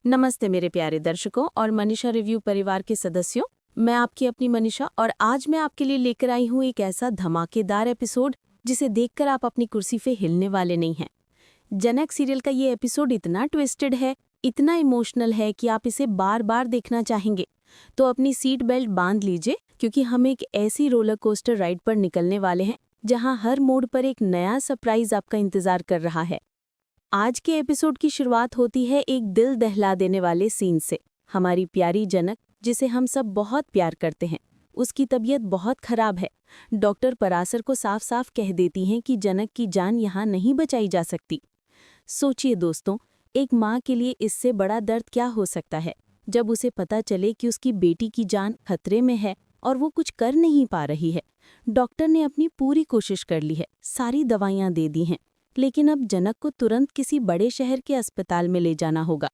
नमस्ते मेरे प्यारे दर्शकों और मनीषा रिव्यू परिवार के सदस्यों। मैं आपकी अपनी मनीषा और आज मैं आपके लिए लेकर आई हूँ एक ऐसा धमाकेदार एपिसोड जिसे देखकर आप अपनी कुर्सी पे हिलने वाले नहीं हैं। जनक सीरियल का ये एपिसोड इतना ट्विस्टेड है, इतना इमोशनल है कि आप इसे बार बार देखना चाहेंगे। तो अपनी सीट बेल्ट बांध लीजिए क्योंकि हम एक ऐसी रोलर कोस्टर राइड पर निकलने वाले हैं जहाँ हर मोड़ पर एक नया सरप्राइज आपका इंतजार कर रहा है। आज के एपिसोड की शुरुआत होती है एक दिल दहला देने वाले सीन से। हमारी प्यारी जनक, जिसे हम सब बहुत प्यार करते हैं, उसकी तबीयत बहुत खराब है। डॉक्टर पराशर को साफ साफ कह देती हैं कि जनक की जान यहाँ नहीं बचाई जा सकती। सोचिए दोस्तों, एक माँ के लिए इससे बड़ा दर्द क्या हो सकता है जब उसे पता चले कि उसकी बेटी की जान खतरे में है और वो कुछ कर नहीं पा रही है। डॉक्टर ने अपनी पूरी कोशिश कर ली है, सारी दवाइयाँ दे दी हैं, लेकिन अब जनक को तुरंत किसी बड़े शहर के अस्पताल में ले जाना होगा।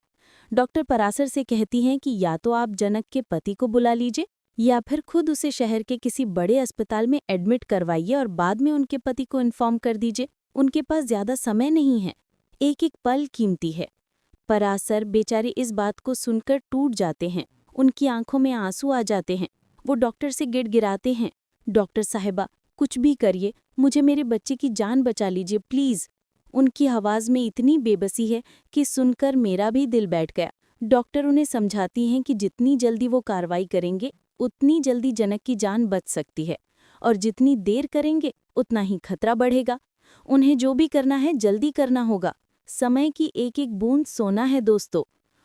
डॉक्टर पराशर से कहती हैं कि या तो आप जनक के पति को बुला लीजिए या फिर खुद उसे शहर के किसी बड़े अस्पताल में एडमिट करवाइए और बाद में उनके पति को इन्फॉर्म कर दीजिए। उनके पास ज्यादा समय नहीं है, एक एक पल कीमती है। पराशर बेचारे इस बात को सुनकर टूट जाते हैं, उनकी आंखों में आंसू आ जाते हैं। वो डॉक्टर से गिड़गिड़ाते हैं, डॉक्टर साहिबा कुछ भी करिए, मुझे मेरे बच्चे की जान बचा लीजिए प्लीज। उनकी आवाज़ में इतनी बेबसी है कि सुनकर मेरा भी दिल बैठ गया। डॉक्टर उन्हें समझाती हैं कि जितनी जल्दी वो कार्रवाई करेंगे उतनी जल्दी जनक की जान बच सकती है और जितनी देर करेंगे उतना ही खतरा बढ़ेगा। उन्हें जो भी करना है जल्दी करना होगा। समय की एक एक बूंद सोना है दोस्तों,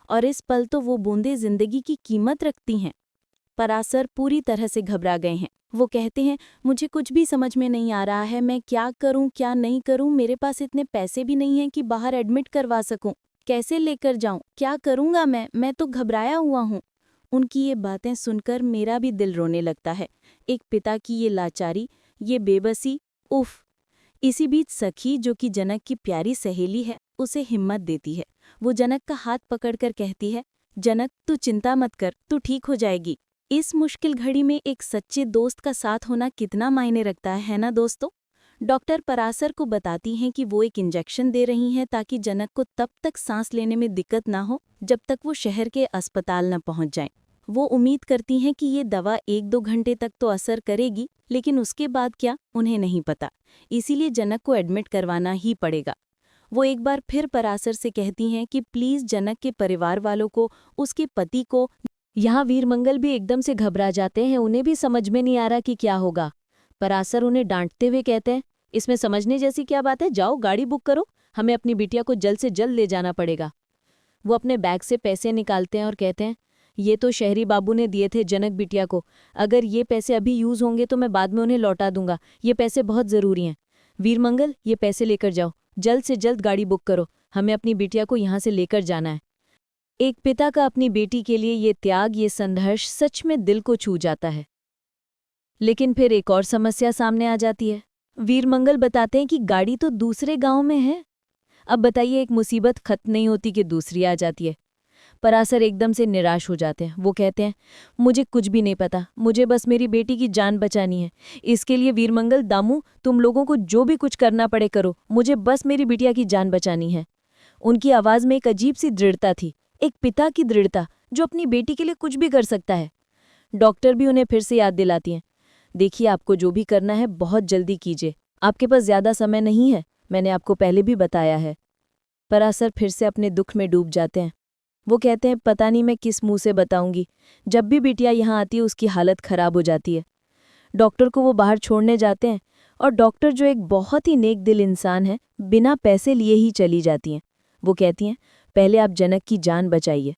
और इस पल तो वो बूंदें जिंदगी की कीमत रखती हैं। पराशर पूरी तरह से घबरा गए हैं। वो कहते हैं, मुझे कुछ भी समझ में नहीं आ रहा है, मैं क्या करूं क्या नहीं करूं, मेरे पास इतने पैसे भी नहीं हैं कि बाहर एडमिट करवा सकूं। कैसे लेकर जाऊं, क्या करूंगा मैं तो घबराया हुआ हूं। उनकी ये बातें सुनकर मेरा भी दिल रोने लगता है। एक पिता की ये लाचारी, ये बेबसी, उफ। इसी बीच सखी, जो कि जनक की प्यारी सहेली है, उसे हिम्मत देती है। वो जनक का हाथ पकड़कर कहती है, जनक तू चिंता मत कर, तू ठीक हो जाएगी। इस मुश्किल घड़ी में एक सच्चे दोस्त का साथ होना कितना मायने रखता है ना दोस्तों। डॉक्टर पराशर को बताती हैं कि वो एक इंजेक्शन दे रही हैं ताकि जनक को तब तक सांस लेने में दिक्कत ना हो जब तक वो शहर के अस्पताल न पहुंच जाएं। वो उम्मीद करती हैं कि ये दवा 1-2 घंटे तक तो असर करेगी, लेकिन उसके बाद क्या उन्हें नहीं पता। इसीलिए जनक को एडमिट करवाना ही पड़ेगा। वो एक बार फिर पराशर से कहती हैं कि प्लीज जनक के परिवार वालों को, उसके पति को। यहाँ वीरमंगल भी एकदम से घबरा जाते हैं, उन्हें भी समझ में नहीं आ रहा कि क्या होगा। पराशर उन्हें डांटते हुए कहते हैं, इसमें समझने जैसी क्या बात है, जाओ गाड़ी बुक करो, हमें अपनी बिटिया को जल्द से जल्द ले जाना पड़ेगा। वो अपने बैग से पैसे निकालते हैं और कहते हैं, ये तो शहरी बाबू ने दिए थे जनक बिटिया को, अगर ये पैसे अभी यूज होंगे तो मैं बाद में उन्हें लौटा दूंगा, ये पैसे बहुत ज़रूरी हैं। वीरमंगल, ये पैसे लेकर जाओ, जल्द से जल्द गाड़ी बुक करो, हमें अपनी बिटिया को यहाँ से लेकर जाना है। एक पिता का अपनी बेटी के लिए ये त्याग, ये संघर्ष सच में दिल को छू जाता है। लेकिन फिर एक और समस्या सामने आ जाती है। वीरमंगल बताते हैं कि गाड़ी तो दूसरे गांव में है। अब बताइए, एक मुसीबत खत्म नहीं होती कि दूसरी आ जाती है। पराशर एकदम से निराश हो जाते हैं। वो कहते हैं, मुझे कुछ भी नहीं पता, मुझे बस मेरी बेटी की जान बचानी है। इसके लिए वीरमंगल, दामू, तुम लोगों को जो भी कुछ करना पड़े करो, मुझे बस मेरी बिटिया की जान बचानी है। उनकी आवाज़ में एक अजीब सी दृढ़ता थी, एक पिता की दृढ़ता जो अपनी बेटी के लिए कुछ भी कर सकता है। डॉक्टर भी उन्हें फिर से याद दिलाती हैं, देखिए आपको जो भी करना है बहुत जल्दी कीजिए, आपके पास ज़्यादा समय नहीं है, मैंने आपको पहले भी बताया है। पराशर फिर से अपने दुख में डूब जाते हैं। वो कहते हैं, पता नहीं मैं किस मुंह से बताऊंगी, जब भी बिटिया यहाँ आती है उसकी हालत खराब हो जाती है। डॉक्टर को वो बाहर छोड़ने जाते हैं और डॉक्टर, जो एक बहुत ही नेक दिल इंसान है, बिना पैसे लिए ही चली जाती हैं। वो कहती हैं, पहले आप जनक की जान बचाइए।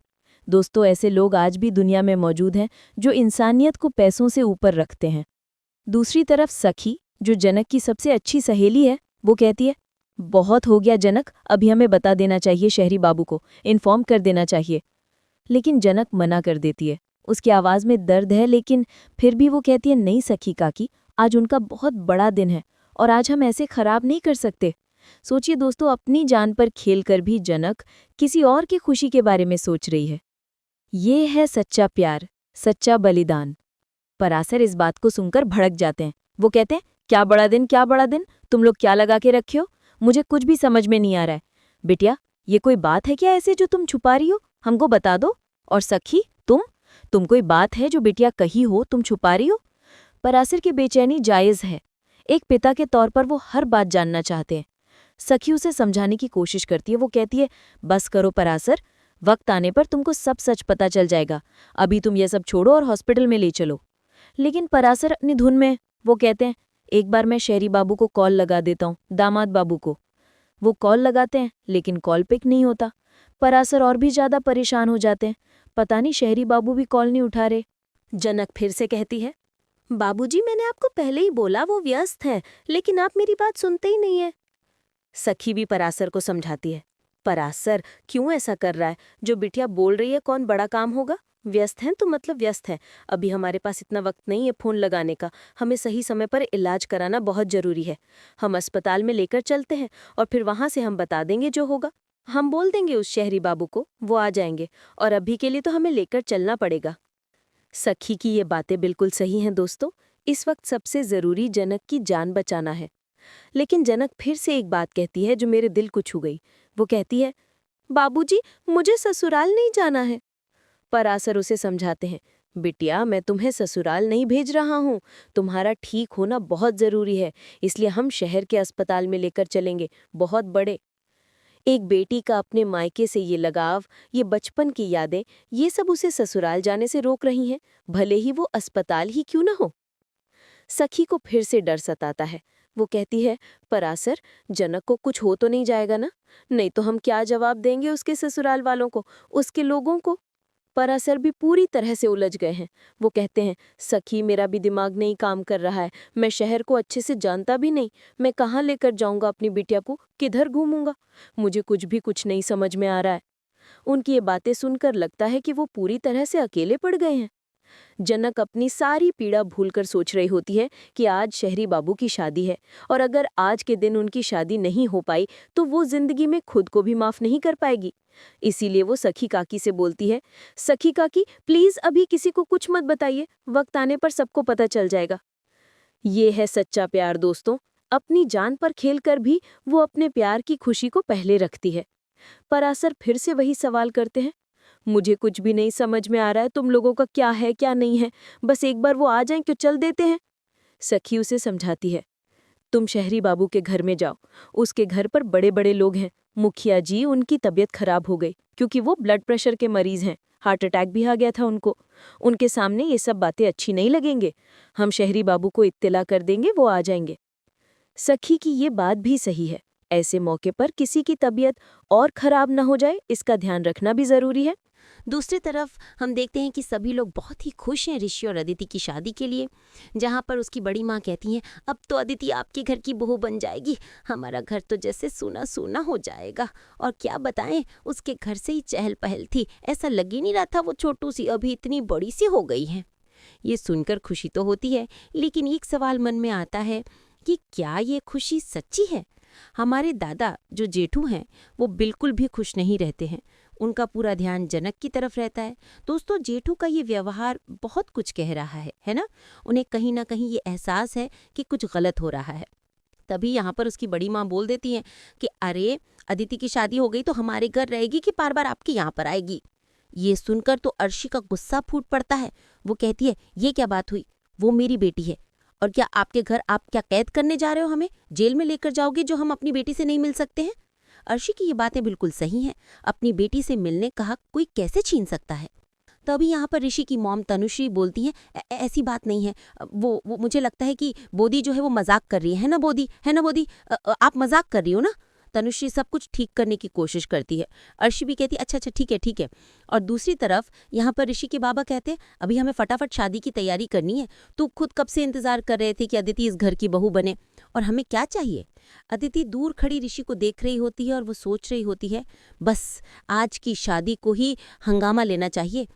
दोस्तों, ऐसे लोग आज भी दुनिया में मौजूद हैं जो इंसानियत को पैसों से ऊपर रखते हैं। दूसरी तरफ सखी, जो जनक की सबसे अच्छी सहेली है, वो कहती है, बहुत हो गया जनक, अभी हमें बता देना चाहिए, शहरी बाबू को इन्फॉर्म कर देना चाहिए। लेकिन जनक मना कर देती है। उसकी आवाज़ में दर्द है, लेकिन फिर भी वो कहती है, नहीं सखी काकी, आज उनका बहुत बड़ा दिन है और आज हम ऐसे खराब नहीं कर सकते। सोचिए दोस्तों, अपनी जान पर खेलकर भी जनक किसी और की खुशी के बारे में सोच रही है। ये है सच्चा प्यार, सच्चा बलिदान। पराशर इस बात को सुनकर भड़क जाते हैं। वो कहते हैं, क्या बड़ा दिन, क्या बड़ा दिन, तुम लोग क्या लगा के रखे हो, मुझे कुछ भी समझ में नहीं आ रहा है। बिटिया, ये कोई बात है क्या ऐसे जो तुम छुपा रही हो, हमको बता दो। और सखी तुम कोई बात है जो बिटिया कही हो तुम छुपा रही हो? परासर की बेचैनी जायज़ है। एक पिता के तौर पर वो हर बात जानना चाहते हैं। सखी उसे समझाने की कोशिश करती है। वो कहती है, बस करो परासर, वक्त आने पर तुमको सब सच पता चल जाएगा। अभी तुम ये सब छोड़ो और हॉस्पिटल में ले चलो। लेकिन परासर अपनी धुन में। वो कहते हैं, एक बार मैं शहरी बाबू को कॉल लगा देता हूँ, दामाद बाबू को। वो कॉल लगाते हैं लेकिन कॉल पिक नहीं होता। परासर और भी ज्यादा परेशान हो जाते हैं। पता नहीं शहरी बाबू भी कॉल नहीं उठा रहे। जनक फिर से कहती है, बाबूजी मैंने आपको पहले ही बोला वो व्यस्त हैं, लेकिन आप मेरी बात सुनते ही नहीं है। सखी भी परासर को समझाती है, परासर क्यों ऐसा कर रहा है? जो बिटिया बोल रही है कौन बड़ा काम होगा? व्यस्त हैं तो मतलब व्यस्त हैं। अभी हमारे पास इतना वक्त नहीं है फोन लगाने का। हमें सही समय पर इलाज कराना बहुत जरूरी है। हम अस्पताल में लेकर चलते हैं और फिर वहां से हम बता देंगे जो होगा। हम बोल देंगे उस शहरी बाबू को, वो आ जाएंगे। और अभी के लिए तो हमें लेकर चलना पड़ेगा। सखी की ये बातें बिल्कुल सही हैं दोस्तों। इस वक्त सबसे जरूरी जनक की जान बचाना है। लेकिन जनक फिर से एक बात कहती है जो मेरे दिल को छू गई। वो कहती है, बाबूजी मुझे ससुराल नहीं जाना है। परासर उसे समझाते हैं, बिटिया मैं तुम्हें ससुराल नहीं भेज रहा हूँ। तुम्हारा ठीक होना बहुत जरूरी है, इसलिए हम शहर के अस्पताल में लेकर चलेंगे, बहुत बड़े। एक बेटी का अपने मायके से ये लगाव, ये बचपन की यादें, ये सब उसे ससुराल जाने से रोक रही हैं, भले ही वो अस्पताल ही क्यों न हो। सखी को फिर से डर सताता है। वो कहती है, परासर जनक को कुछ हो तो नहीं जाएगा ना? नहीं तो हम क्या जवाब देंगे उसके ससुराल वालों को, उसके लोगों को? परासर भी पूरी तरह से उलझ गए हैं। वो कहते हैं, सखी मेरा भी दिमाग नहीं काम कर रहा है। मैं शहर को अच्छे से जानता भी नहीं। मैं कहाँ लेकर जाऊंगा अपनी बिटिया को, किधर घूमूंगा? मुझे कुछ नहीं समझ में आ रहा है। उनकी ये बातें सुनकर लगता है कि वो पूरी तरह से अकेले पड़ गए हैं। जनक अपनी सारी पीड़ा भूलकर सोच रही होती है कि आज शहरी बाबू की शादी है, और अगर आज के दिन उनकी शादी नहीं हो पाई तो वो जिंदगी में खुद को भी माफ नहीं कर पाएगी। इसीलिए वो सखी काकी से बोलती है, सखी काकी प्लीज अभी किसी को कुछ मत बताइए, वक्त आने पर सबको पता चल जाएगा। ये है सच्चा प्यार दोस्तों। अपनी जान पर खेलकर भी वो अपने प्यार की खुशी को पहले रखती है। परासर फिर से वही सवाल करते हैं, मुझे कुछ भी नहीं समझ में आ रहा है तुम लोगों का क्या है क्या नहीं है। बस एक बार वो आ जाएं क्यों चल देते हैं। सखी उसे समझाती है, तुम शहरी बाबू के घर में जाओ। उसके घर पर बड़े बड़े लोग हैं। मुखिया जी उनकी तबीयत खराब हो गई क्योंकि वो ब्लड प्रेशर के मरीज हैं। हार्ट अटैक भी आ गया था उनको। उनके सामने ये सब बातें अच्छी नहीं लगेंगे। हम शहरी बाबू को इत्तला कर देंगे, वो आ जाएंगे। सखी की ये बात भी सही है। ऐसे मौके पर किसी की तबीयत और खराब न हो जाए, इसका ध्यान रखना भी जरूरी है। दूसरी तरफ हम देखते हैं कि सभी लोग बहुत ही खुश हैं ऋषि और अदिति की शादी के लिए, जहाँ पर उसकी बड़ी माँ कहती हैं, अब तो अदिति आपके घर की बहू बन जाएगी, हमारा घर तो जैसे सूना सूना हो जाएगा। और क्या बताएं, उसके घर से ही चहल पहल थी, ऐसा लग ही नहीं रहा था वो छोटू सी अभी इतनी बड़ी सी हो गई है। ये सुनकर खुशी तो होती है, लेकिन एक सवाल मन में आता है कि क्या ये खुशी सच्ची है? हमारे दादा जो जेठू हैं वो बिल्कुल भी खुश नहीं रहते हैं। उनका पूरा ध्यान जनक की तरफ रहता है। दोस्तों, जेठू का ये व्यवहार बहुत कुछ कह रहा है ना? उन्हें कहीं ना कहीं ये एहसास है कि कुछ गलत हो रहा है। तभी यहाँ पर उसकी बड़ी माँ बोल देती है कि अरे अदिति की शादी हो गई तो हमारे घर रहेगी कि बार बार आपके यहाँ पर आएगी। ये सुनकर तो अर्शी का गुस्सा फूट पड़ता है। वो कहती है, ये क्या बात हुई? वो मेरी बेटी है, और क्या आपके घर आप क्या कैद करने जा रहे हो? हमें जेल में लेकर जाओगे जो हम अपनी बेटी से नहीं मिल सकते हैं? अर्शी की ये बातें बिल्कुल सही हैं। अपनी बेटी से मिलने का हक कोई कैसे छीन सकता है? तभी यहाँ पर ऋषि की मॉम तनुश्री बोलती हैं, ऐसी बात नहीं है। वो मुझे लगता है कि बोदी जो है वो मजाक कर रही है ना बोदी, है ना बोदी? आप मजाक कर रही हो ना? तनुश्री सब कुछ ठीक करने की कोशिश करती है। अर्शी भी कहती है, अच्छा ठीक है। और दूसरी तरफ यहाँ पर ऋषि के बाबा कहते हैं, अभी हमें फटाफट शादी की तैयारी करनी है। तू खुद कब से इंतजार कर रहे थे कि अदिति इस घर की बहू बने, और हमें क्या चाहिए? अदिति दूर खड़ी ऋषि को देख रही होती है और वो सोच रही होती है, बस आज की शादी को ही हंगामा लेना चाहिए।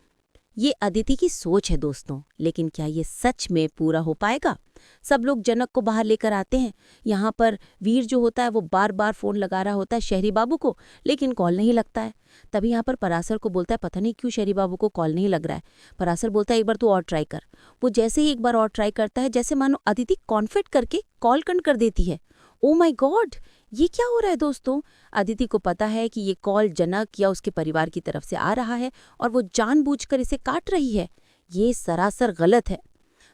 ये अदिति की सोच है दोस्तों, लेकिन क्या ये सच में पूरा हो पाएगा? सब लोग जनक को बाहर लेकर आते हैं। यहाँ पर वीर जो होता है वो बार बार फोन लगा रहा होता है शहरी बाबू को, लेकिन कॉल नहीं लगता है। तभी यहाँ पर परासर को बोलता है, पता नहीं क्यों शहरी बाबू को कॉल नहीं लग रहा है। परासर बोलता है, एक बार तू और ट्राई कर। वो जैसे ही एक बार और ट्राई करता है, जैसे मानो अदिति कॉन्फिड करके कॉल कर देती है। ओ माय गॉड, ये क्या हो रहा है दोस्तों? अदिति को पता है कि ये कॉल जनक या उसके परिवार की तरफ से आ रहा है और वो जानबूझकर इसे काट रही है। ये सरासर गलत है।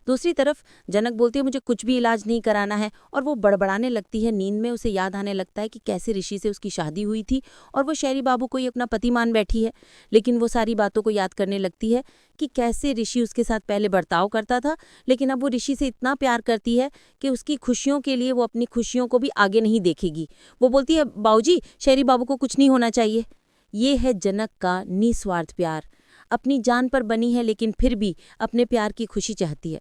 दूसरी तरफ जनक बोलती है मुझे कुछ भी इलाज नहीं कराना है और वो बड़बड़ाने लगती है। नींद में उसे याद आने लगता है कि कैसे ऋषि से उसकी शादी हुई थी और वो शहरी बाबू को ही अपना पति मान बैठी है। लेकिन वो सारी बातों को याद करने लगती है कि कैसे ऋषि उसके साथ पहले बर्ताव करता था, लेकिन अब वो ऋषि से इतना प्यार करती है कि उसकी खुशियों के लिए वो अपनी खुशियों को भी आगे नहीं देखेगी। वो बोलती है बाबूजी, शहरी बाबू को कुछ नहीं होना चाहिए। ये है जनक का निस्वार्थ प्यार। अपनी जान पर बनी है लेकिन फिर भी अपने प्यार की खुशी चाहती है।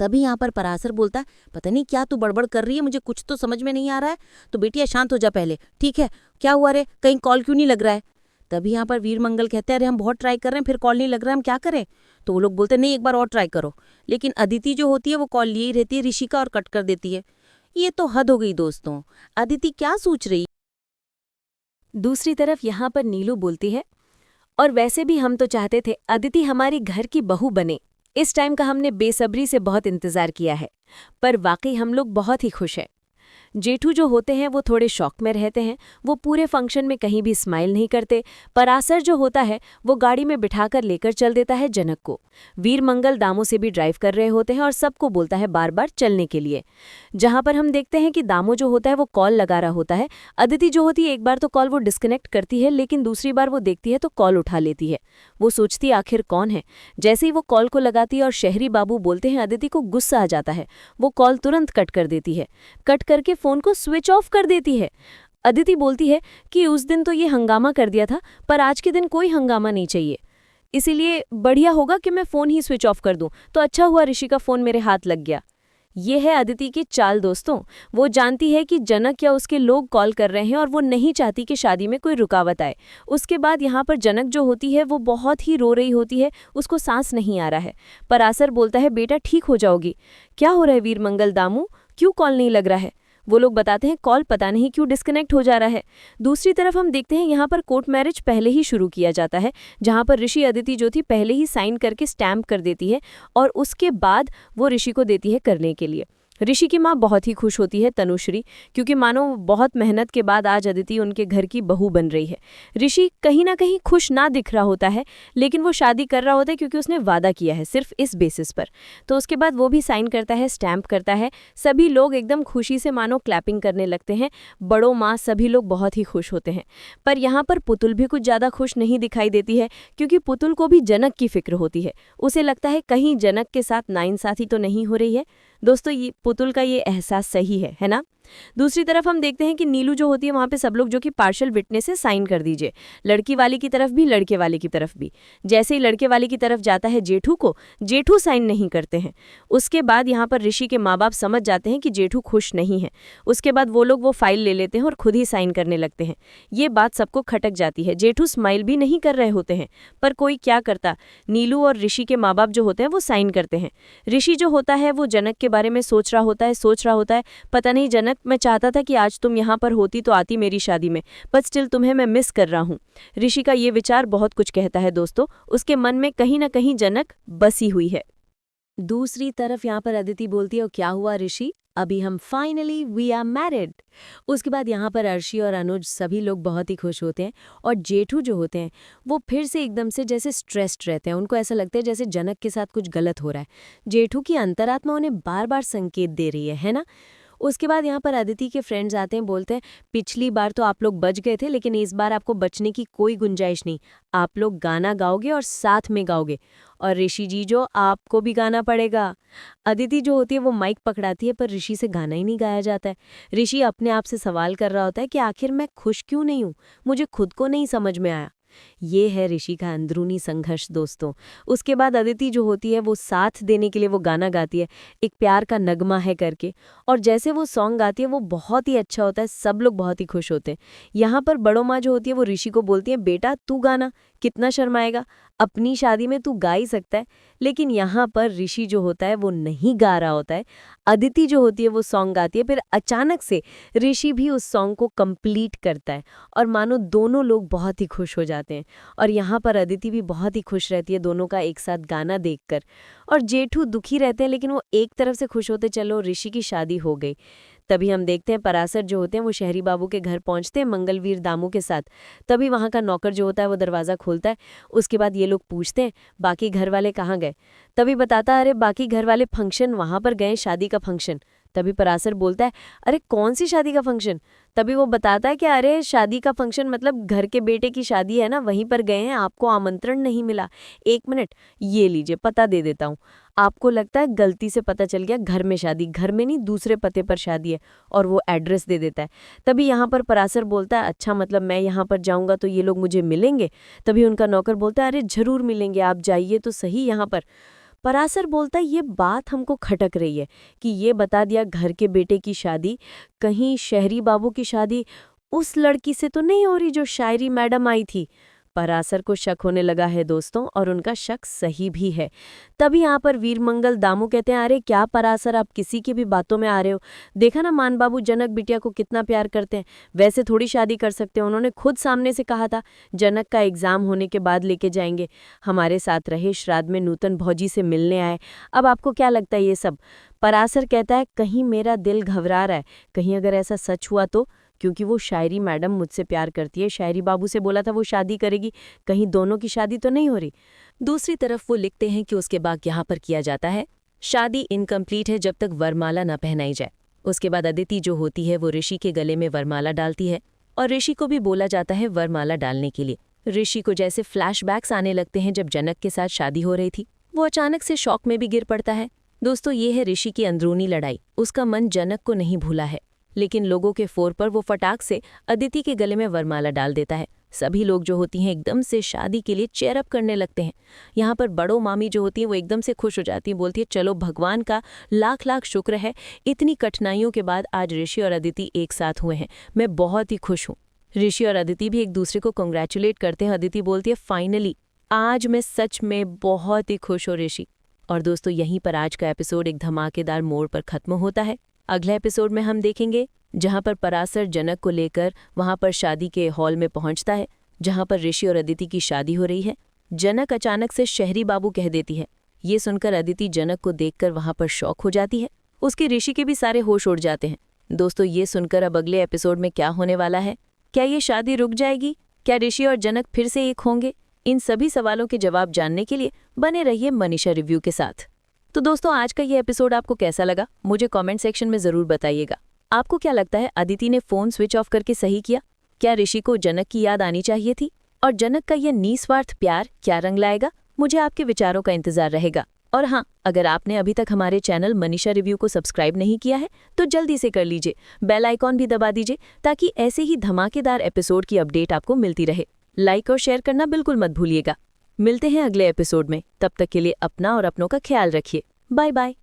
तभी यहाँ पर पराशर बोलता है पता नहीं क्या तू बड़बड़ कर रही है, मुझे कुछ तो समझ में नहीं आ रहा है। तो बेटिया शांत हो जा पहले, ठीक है? क्या हुआ रे, कहीं कॉल क्यों नहीं लग रहा है? तभी यहाँ पर वीरमंगल कहते हैं अरे हम बहुत ट्राई कर रहे हैं, फिर कॉल नहीं लग रहा है, हम क्या करें? तो वो लोग बोलते हैं नहीं, एक बार और ट्राई करो। लेकिन अदिति जो होती है वो कॉल लिए ही रहती है ऋषि का और कट कर देती है। ये तो हद हो गई दोस्तों। अदिति क्या सोच रही? दूसरी तरफ यहाँ पर नीलू बोलती है और वैसे भी हम तो चाहते थे अदिति हमारी घर की बहू बने। इस टाइम का हमने बेसब्री से बहुत इंतजार किया है, पर वाकई हम लोग बहुत ही खुश हैं। जेठू जो होते हैं वो थोड़े शौक में रहते हैं। वो पूरे फंक्शन में कहीं भी स्माइल नहीं करते। परासर जो होता है वो गाड़ी में बिठाकर लेकर चल देता है जनक को। वीरमंगल दामू से भी ड्राइव कर रहे होते हैं और सबको बोलता है बार बार चलने के लिए। जहां पर हम देखते हैं कि दामू जो होता है वो कॉल लगा रहा होता है। अदिति जो होती है एक बार तो कॉल वो डिस्कनेक्ट करती है, लेकिन दूसरी बार वो देखती है तो कॉल उठा लेती है। वो सोचती है आखिर कौन है। जैसे ही वो कॉल को लगाती है और शहरी बाबू बोलते हैं, अदिति को गुस्सा आ जाता है। वो कॉल तुरंत कट कर देती है। कट करके फोन को स्विच ऑफ कर देती है। अदिति बोलती है कि उस दिन तो ये हंगामा कर दिया था, पर आज के दिन कोई हंगामा नहीं चाहिए, इसीलिए बढ़िया होगा कि मैं फोन ही स्विच ऑफ कर दूं। तो अच्छा हुआ ऋषि का फोन मेरे हाथ लग गया। ये है अदिति की चाल दोस्तों। वो जानती है कि जनक या उसके लोग कॉल कर रहे हैं और वो नहीं चाहती कि शादी में कोई रुकावट आए। उसके बाद यहाँ पर जनक जो होती है वो बहुत ही रो रही होती है, उसको सांस नहीं आ रहा है। परासर बोलता है बेटा ठीक हो जाओगी। क्या हो रहा है वीरमंगल दामू, क्यों कॉल नहीं लग रहा है? वो लोग बताते हैं कॉल पता नहीं क्यों डिस्कनेक्ट हो जा रहा है। दूसरी तरफ हम देखते हैं यहाँ पर कोर्ट मैरिज पहले ही शुरू किया जाता है, जहाँ पर ऋषि अदिति जो थी पहले ही साइन करके स्टैम्प कर देती है और उसके बाद वो ऋषि को देती है करने के लिए। ऋषि की माँ बहुत ही खुश होती है, तनुश्री, क्योंकि मानो बहुत मेहनत के बाद आज अदिति उनके घर की बहू बन रही है। ऋषि कहीं ना कहीं खुश ना दिख रहा होता है, लेकिन वो शादी कर रहा होता है क्योंकि उसने वादा किया है, सिर्फ इस बेसिस पर। तो उसके बाद वो भी साइन करता है, स्टैम्प करता है। सभी लोग एकदम खुशी से मानो क्लैपिंग करने लगते हैं। बड़ों माँ सभी लोग बहुत ही खुश होते हैं। पर यहाँ पर पुतुल भी कुछ ज़्यादा खुश नहीं दिखाई देती है, क्योंकि पुतुल को भी जनक की फिक्र होती है। उसे लगता है कहीं जनक के साथ नाइंसाफ़ी तो नहीं हो रही है। दोस्तों ये पुतुल का ये एहसास सही है ना? दूसरी तरफ हम देखते हैं कि नीलू जो होती है वहाँ पे सब लोग जो कि पार्शियल विटनेस है साइन कर दीजिए, लड़की वाले की तरफ भी लड़के वाले की तरफ भी। जैसे ही लड़के वाले की तरफ जाता है जेठू को, जेठू साइन नहीं करते हैं। उसके बाद यहाँ पर ऋषि के माँ बाप समझ जाते हैं कि जेठू खुश नहीं है। उसके बाद वो लोग वो फाइल ले लेते हैं और खुद ही साइन करने लगते हैं। ये बात सबको खटक जाती है। जेठू स्माइल भी नहीं कर रहे होते हैं, पर कोई क्या करता, नीलू और ऋषि के माँ बाप जो होते हैं वो साइन करते हैं। ऋषि जो होता है वो जनक के बारे में सोच रहा होता है, पता नहीं जनक, मैं चाहता था कि आज तुम यहाँ पर होती तो आती मेरी शादी में, बट स्टिल तुम्हें मैं मिस कर रहा हूँ। ऋषि का ये विचार बहुत कुछ कहता है दोस्तों। उसके मन में कहीं ना कहीं जनक बसी हुई है। दूसरी तरफ यहाँ पर अदिति बोलती है क्या हुआ ऋषि, अभी हम फाइनली वी आर मैरिड। उसके बाद यहाँ पर अर्शी और अनुज सभी लोग बहुत ही खुश होते हैं और जेठू जो होते हैं वो फिर से एकदम से जैसे स्ट्रेस्ड रहते हैं। उनको ऐसा लगता है जैसे जनक के साथ कुछ गलत हो रहा है। जेठू की अंतरात्मा उन्हें बार बार संकेत दे रही है ना? उसके बाद यहाँ पर अदिति के फ्रेंड्स आते हैं, बोलते हैं पिछली बार तो आप लोग बच गए थे, लेकिन इस बार आपको बचने की कोई गुंजाइश नहीं। आप लोग गाना गाओगे और साथ में गाओगे, और ऋषि जी जो आपको भी गाना पड़ेगा। अदिति जो होती है वो माइक पकड़ाती है, पर ऋषि से गाना ही नहीं गाया जाता है। ऋषि अपने आप से सवाल कर रहा होता है कि आखिर मैं खुश क्यों नहीं हूँ, मुझे खुद को नहीं समझ में आया। ये है ऋषि का अंदरूनी संघर्ष दोस्तों। उसके बाद अदिति जो होती है वो साथ देने के लिए वो गाना गाती है, एक प्यार का नगमा है करके, और जैसे वो सॉन्ग गाती है वो बहुत ही अच्छा होता है, सब लोग बहुत ही खुश होते हैं। यहाँ पर बड़ों माँ जो होती है वो ऋषि को बोलती है बेटा तू गाना, कितना शर्माएगा, अपनी शादी में तू गा ही सकता है। लेकिन यहाँ पर ऋषि जो होता है वो नहीं गा रहा होता है। अदिति जो होती है वो सॉन्ग गाती है, फिर अचानक से ऋषि भी उस सॉन्ग को कंप्लीट करता है और मानो दोनों लोग बहुत ही खुश हो जाते हैं। और यहाँ पर अदिति भी बहुत ही खुश रहती है दोनों का एक साथ गाना देखकर, और जेठू दुखी रहते हैं, लेकिन वो एक तरफ से खुश होते चलो ऋषि की शादी हो गई। तभी हम देखते हैं परासर जो होते हैं वो शहरी बाबू के घर पहुंचते हैं मंगलवीर दामू के साथ। तभी वहां का नौकर जो होता है वो दरवाज़ा खोलता है। उसके बाद ये लोग पूछते हैं बाकी घर वाले कहाँ गए। तभी बताता अरे बाकी घर वाले फंक्शन वहां पर गए, शादी का फंक्शन। तभी परासर बोलता है अरे कौन सी शादी का फंक्शन। तभी वो बताता है कि अरे शादी का फंक्शन मतलब घर के बेटे की शादी है ना, वहीं पर गए हैं, आपको आमंत्रण नहीं मिला। 1 मिनट, ये लीजिए पता दे देता हूँ। आपको लगता है गलती से पता चल गया घर में शादी, घर में नहीं दूसरे पते पर शादी है, और वो एड्रेस दे देता है। तभी यहाँ पर परासर बोलता है अच्छा मतलब मैं यहाँ पर जाऊँगा तो ये लोग मुझे मिलेंगे। तभी उनका नौकर बोलता है अरे जरूर मिलेंगे, आप जाइए तो सही यहाँ पर। परासर बोलता है ये बात हमको खटक रही है कि ये बता दिया घर के बेटे की शादी, कहीं शहरी बाबू की शादी उस लड़की से तो नहीं हो रही जो शायरी मैडम आई थी। परासर को शक होने लगा है दोस्तों, और उनका शक सही भी है। तभी यहाँ पर वीरमंगल दामू कहते हैं अरे क्या परासर आप किसी की भी बातों में आ रहे हो, देखा ना मान बाबू जनक बिटिया को कितना प्यार करते हैं, वैसे थोड़ी शादी कर सकते हैं, उन्होंने खुद सामने से कहा था जनक का एग्जाम होने के बाद लेके जाएंगे, हमारे साथ रहे, श्राद्ध में नूतन भौजी से मिलने आए, अब आपको क्या लगता है ये सब। परासर कहता है कहीं मेरा दिल घबरा रहा है, कहीं अगर ऐसा सच हुआ तो, क्योंकि वो शायरी मैडम मुझसे प्यार करती है, शायरी बाबू से बोला था वो शादी करेगी, कहीं दोनों की शादी तो नहीं हो रही। दूसरी तरफ वो लिखते हैं कि उसके बाद यहाँ पर किया जाता है शादी इनकम्प्लीट है जब तक वरमाला न पहनाई जाए। उसके बाद अदिति जो होती है वो ऋषि के गले में वरमाला डालती है और ऋषि को भी बोला जाता है वरमाला डालने के लिए। ऋषि को जैसे फ्लैशबैक्स आने लगते हैं जब जनक के साथ शादी हो रही थी, वो अचानक से शॉक में भी गिर पड़ता है। दोस्तों ये है ऋषि की अंदरूनी लड़ाई, उसका मन जनक को नहीं भूला है, लेकिन लोगों के फोर पर वो फटाक से अदिति के गले में वरमाला डाल देता है। सभी लोग जो होती हैं एकदम से शादी के लिए चेयर अप करने लगते हैं। यहाँ पर बड़ो मामी जो होती हैं वो एकदम से खुश हो जाती हैं, बोलती है चलो भगवान का लाख लाख शुक्र है, इतनी कठिनाइयों के बाद आज ऋषि और अदिति एक साथ हुए हैं, मैं बहुत ही खुश हूँ। ऋषि और अदिति भी एक दूसरे को कॉन्ग्रेचुलेट करते हैं। अदिति बोलती है फाइनली आज मैं सच में बहुत ही खुश हूँ ऋषि। और दोस्तों यहीं पर आज का एपिसोड एक धमाकेदार मोड़ पर खत्म होता है। अगले एपिसोड में हम देखेंगे जहां पर परासर जनक को लेकर वहां पर शादी के हॉल में पहुंचता है, जहां पर ऋषि और अदिति की शादी हो रही है। जनक अचानक से शहरी बाबू कह देती है। ये सुनकर अदिति जनक को देखकर वहां पर शॉक हो जाती है, उसके ऋषि के भी सारे होश उड़ जाते हैं। दोस्तों ये सुनकर अब अगले एपिसोड में क्या होने वाला है, क्या ये शादी रुक जाएगी, क्या ऋषि और जनक फिर से एक होंगे, इन सभी सवालों के जवाब जानने के लिए बने रहिए मनीषा रिव्यू के साथ। तो दोस्तों आज का ये एपिसोड आपको कैसा लगा मुझे कमेंट सेक्शन में जरूर बताइएगा। आपको क्या लगता है अदिति ने फोन स्विच ऑफ करके सही किया? क्या ऋषि को जनक की याद आनी चाहिए थी? और जनक का यह निस्वार्थ प्यार क्या रंग लाएगा? मुझे आपके विचारों का इंतजार रहेगा। और हाँ, अगर आपने अभी तक हमारे चैनल मनीषा रिव्यू को सब्सक्राइब नहीं किया है तो जल्दी से कर लीजिए, बेल आइकॉन भी दबा दीजिए ताकि ऐसे ही धमाकेदार एपिसोड की अपडेट आपको मिलती रहे। लाइक और शेयर करना बिल्कुल मत भूलिएगा। मिलते हैं अगले एपिसोड में, तब तक के लिए अपना और अपनों का ख्याल रखिए। Bye bye.